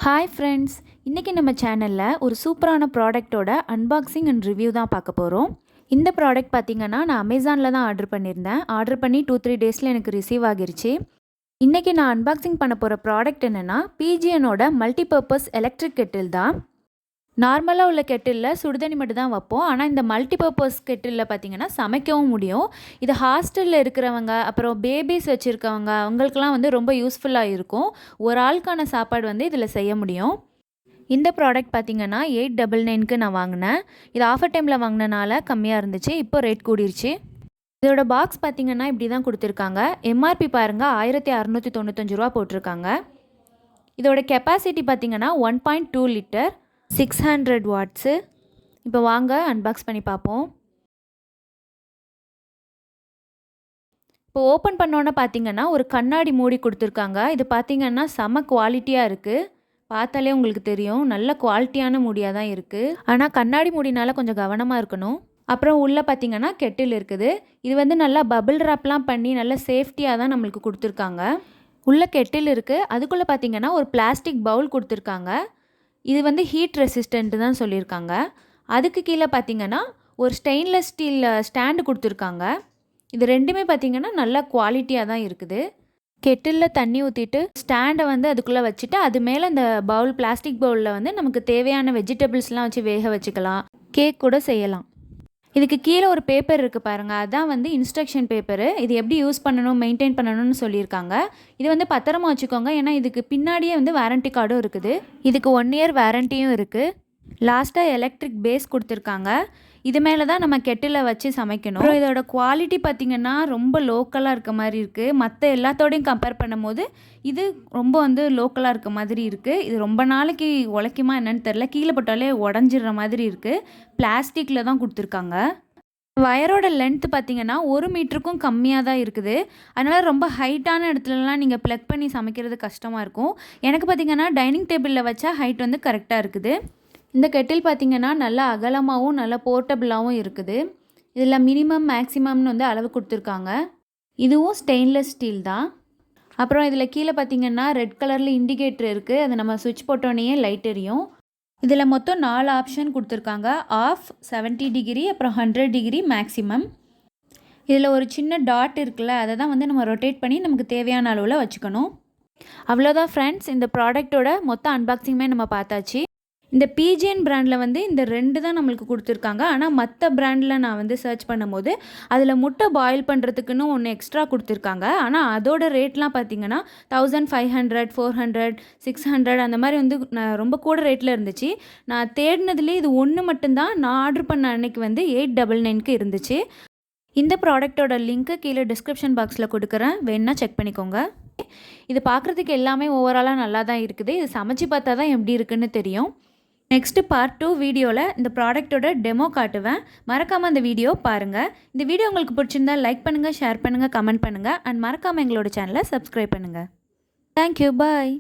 Hi friends, இன்றைக்கி நம்ம சேனலில் ஒரு சூப்பரான ப்ராடக்ட்டோட அன்பாக்சிங் அண்ட் ரிவ்யூ தான் பார்க்க போகிறோம். இந்த ப்ராடக்ட் பார்த்திங்கன்னா நான் அமேசானில் தான் ஆர்டர் பண்ணியிருந்தேன். ஆர்டர் பண்ணி 2-3 டேஸில் எனக்கு ரிசீவ் ஆகிருச்சு. இன்றைக்கி நான் அன்பாக்சிங் பண்ண போகிற ப்ராடக்ட் என்னென்னா பிஜிஎனோட மல்டிபர்பஸ் எலக்ட்ரிக் கெட்டில் தான். நார்மலாக உள்ள கெட்டிலில் சுடுதண்ணி மட்டும் தான் வைப்போம். ஆனால் இந்த மல்டிபர்பஸ் கெட்டிலில் பார்த்திங்கன்னா சமைக்கவும் முடியும். இது ஹாஸ்டலில் இருக்கிறவங்க, அப்புறம் பேபிஸ் வச்சுருக்கவங்க, அவங்களுக்கெல்லாம் வந்து ரொம்ப யூஸ்ஃபுல்லாக இருக்கும். ஒரு ஆளுக்கான சாப்பாடு வந்து இதில் செய்ய முடியும். இந்த ப்ராடக்ட் பார்த்திங்கன்னா 899க்கு நான் வாங்கினேன். இது ஆஃபர் டைமில் வாங்கினனால கம்மியாக இருந்துச்சு. இப்போ ரேட் கூடிருச்சு. இதோட பாக்ஸ் பார்த்திங்கன்னா இப்படி தான் கொடுத்துருக்காங்க. எம்ஆர்பி பாருங்கள் 1695 ரூபா போட்டிருக்காங்க. இதோட கெப்பாசிட்டி பார்த்திங்கன்னா 1.2 லிட்டர், 600 வாட்ஸு. இப்போ வாங்க அன்பாக்ஸ் பண்ணி பார்ப்போம். இப்போ ஓப்பன் பண்ணோன்னே பார்த்தீங்கன்னா ஒரு கண்ணாடி மூடி கொடுத்துருக்காங்க. இது பார்த்தீங்கன்னா செம குவாலிட்டியாக இருக்குது. பார்த்தாலே உங்களுக்கு தெரியும், நல்ல குவாலிட்டியான மூடியாக தான் இருக்குது. ஆனால் கண்ணாடி மூடினால கொஞ்சம் கவனமாக இருக்கணும். அப்புறம் உள்ளே பார்த்தீங்கன்னா கெட்டில் இருக்குது. இது வந்து நல்லா பபிள் ராப்லாம் பண்ணி நல்ல சேஃப்டியாக தான் நம்மளுக்கு கொடுத்துருக்காங்க. உள்ளே கெட்டில் இருக்குது. அதுக்குள்ளே பார்த்தீங்கன்னா ஒரு பிளாஸ்டிக் பவுல் கொடுத்துருக்காங்க. இது வந்து ஹீட் ரெசிஸ்டன்ட் தான் சொல்லியிருக்காங்க. அதுக்கு கீழே பார்த்திங்கன்னா ஒரு ஸ்டெயின்லெஸ் ஸ்டீல் ஸ்டாண்டு கொடுத்துருக்காங்க. இது ரெண்டுமே பார்த்திங்கன்னா நல்ல குவாலிட்டியாக தான் இருக்குது. கெட்டிலில் தண்ணி ஊற்றிட்டு ஸ்டாண்டை வந்து அதுக்குள்ளே வச்சுட்டு அது மேலே இந்த பவுல், பிளாஸ்டிக் பவுலில் வந்து நமக்கு தேவையான வெஜிடபிள்ஸ்லாம் வச்சு வேக வச்சுக்கலாம். கேக் கூட செய்யலாம். இதுக்கு கீழே ஒரு பேப்பர் இருக்குது பாருங்கள், அதுதான் வந்து இன்ஸ்ட்ரக்ஷன் பேப்பரு. இது எப்படி யூஸ் பண்ணணும், மெயின்டைன் பண்ணணும்னு சொல்லியிருக்காங்க. இது வந்து பத்திரமா வச்சுக்கோங்க, ஏன்னா இதுக்கு பின்னாடியே வந்து வாரண்டி கார்டும் இருக்குது. இதுக்கு 1 இயர் வாரண்டியும் இருக்குது. லாஸ்ட்டாக எலக்ட்ரிக் பேஸ் கொடுத்துருக்காங்க. இது மேலே தான் நம்ம கெட்டில் வச்சு சமைக்கணும். அப்புறம் இதோட குவாலிட்டி பார்த்திங்கன்னா ரொம்ப லோக்கலாக இருக்க மாதிரி இருக்குது. மற்ற எல்லாத்தோடையும் கம்பேர் பண்ணும்போது இது ரொம்ப வந்து லோக்கலாக இருக்க மாதிரி இருக்குது. இது ரொம்ப நாளைக்கு உழைக்குமா என்னன்னு தெரில. கீழே போட்டாலே உடஞ்சிடுற மாதிரி இருக்குது. பிளாஸ்டிக்கில் தான் கொடுத்துருக்காங்க. வயரோட லென்த்து பார்த்திங்கன்னா 1 மீட்டருக்கும் கம்மியாக தான் இருக்குது. அதனால் ரொம்ப ஹைட்டான இடத்துலலாம் நீங்கள் ப்ளக் பண்ணி சமைக்கிறது கஷ்டமாக இருக்கும். எனக்கு பார்த்திங்கன்னா டைனிங் டேபிளில் வச்சா ஹைட் வந்து கரெக்டாக இருக்குது. இந்த கெட்டில் பார்த்திங்கன்னா நல்லா அகலமாகவும் நல்லா போர்ட்டபுளாகவும் இருக்குது. இதில் மினிமம் மேக்ஸிமம்னு வந்து அளவு கொடுத்துருக்காங்க. இதுவும் ஸ்டெயின்லெஸ் ஸ்டீல் தான். அப்புறம் இதில் கீழே பார்த்திங்கன்னா ரெட் கலரில் இண்டிகேட்டர் இருக்குது. அதை நம்ம சுவிட்ச் போட்டோன்னே லைட் எரியும். இதில் மொத்தம் 4 ஆப்ஷன் கொடுத்துருக்காங்க. ஆஃப், 70 டிகிரி, அப்புறம் 100 டிகிரி மேக்ஸிமம். இதில் ஒரு சின்ன டாட் இருக்குல்ல, அதை தான் வந்து நம்ம ரொட்டேட் பண்ணி நமக்கு தேவையான அளவில் வச்சுக்கணும். அவ்வளோதான் ஃப்ரெண்ட்ஸ், இந்த ப்ராடக்ட்டோட மொத்த அன்பாக்சிங்குமே நம்ம பார்த்தாச்சு. இந்த பிஜிஎன் பிராண்டில் வந்து இந்த 2 தான் நம்மளுக்கு கொடுத்துருக்காங்க. ஆனால் மற்ற பிராண்டில் நான் வந்து சர்ச் பண்ணும்போது அதில் முட்டை பாயில் பண்ணுறதுக்குன்னு ஒன்று எக்ஸ்ட்ரா கொடுத்துருக்காங்க. ஆனால் அதோட ரேட்லாம் பார்த்திங்கன்னா 1500, 400, 600 அந்த மாதிரி வந்து நான் ரொம்ப கூட ரேட்டில் இருந்துச்சு. நான் தேடினதுலேயே இது ஒன்று மட்டும்தான் நான் ஆர்டர் பண்ண அன்னைக்கு வந்து 899க்கு இருந்துச்சு. இந்த ப்ராடக்ட்டோட லிங்க்கு கீழே டிஸ்கிரிப்ஷன் பாக்ஸில் கொடுக்குறேன், வேணுன்னா செக் பண்ணிக்கோங்க. இது பார்க்குறதுக்கு எல்லாமே ஓவராலாக நல்லா தான் இருக்குது. இது சமைச்சு பார்த்தா தான் எப்படி இருக்குன்னு தெரியும். நெக்ஸ்ட்டு பார்ட் 2 வீடியோவில் இந்த ப்ராடக்ட்டோட டெமோ காட்டுவேன். மறக்காமல் அந்த வீடியோ பாருங்கள். இந்த வீடியோ உங்களுக்கு பிடிச்சிருந்தா லைக் பண்ணுங்கள், ஷேர் பண்ணுங்கள், கமெண்ட் பண்ணுங்கள். அண்ட் மறக்காமல் எங்களோட சேனலை சப்ஸ்கிரைப் பண்ணுங்கள். தேங்க்யூ, பாய்.